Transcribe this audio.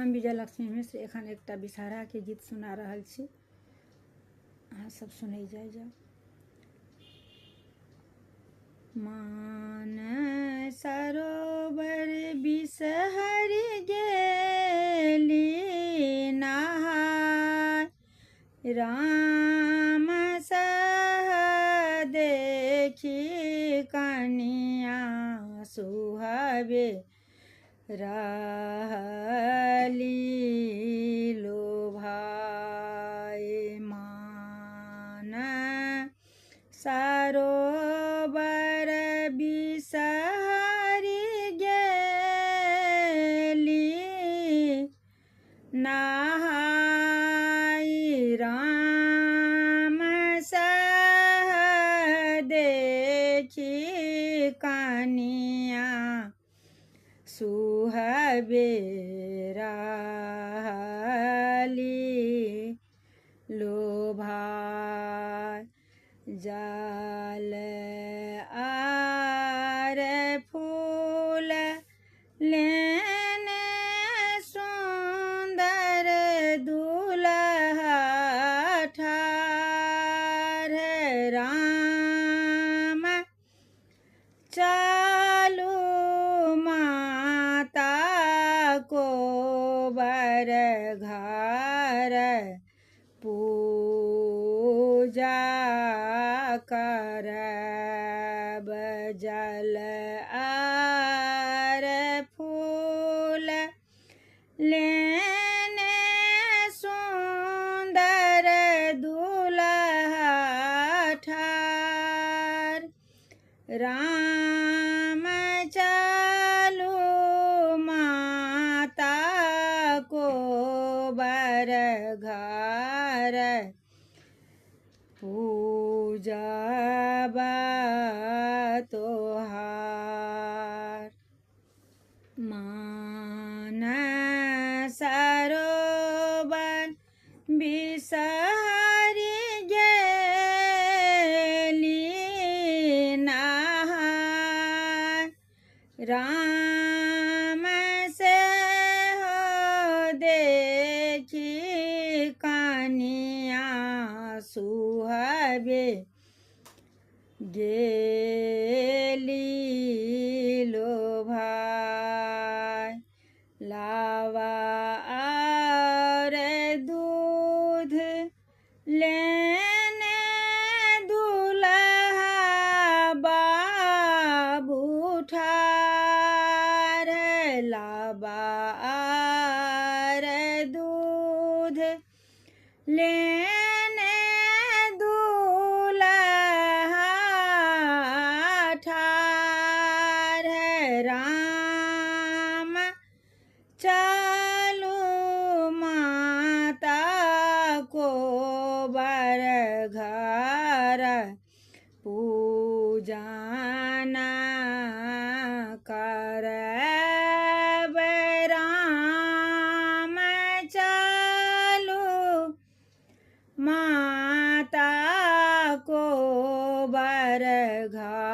हम विजयलक्ष्मी मिश्र एखन एकटा विषहारा के गीत सुना रहल छी, अहाँ सब सुनै जाओ। मान सरोवर बिसहरि गेली नहाय, राम सह देखी कनिया सुहावे रहली लोभाय। मान सरोवर बिसहरि गेली नहाय, राम सह देखी कनिया सुहावे रहली लोभाय। जाल आर फूल लेने सुंदर दुल्हा ठाढ़, राम चालू माता को बर घर पूजा करब। जल आर फूल लेने सुंदर दुल्हा ठाढ़, राम चालू माता को बर घर पूजब तोहार। मान सरोवर बिसहरि गेली नहाय, राम से हो देखी कनिया सुहावे गेली लोभाय। लावा और दूध लेने दुल्हा बाबू ठाढ़, लावा और दूध लेने दुल्हा ठाढ़, राम चालू माता को बर घर पूजन करब। राम चालू माता को बर घर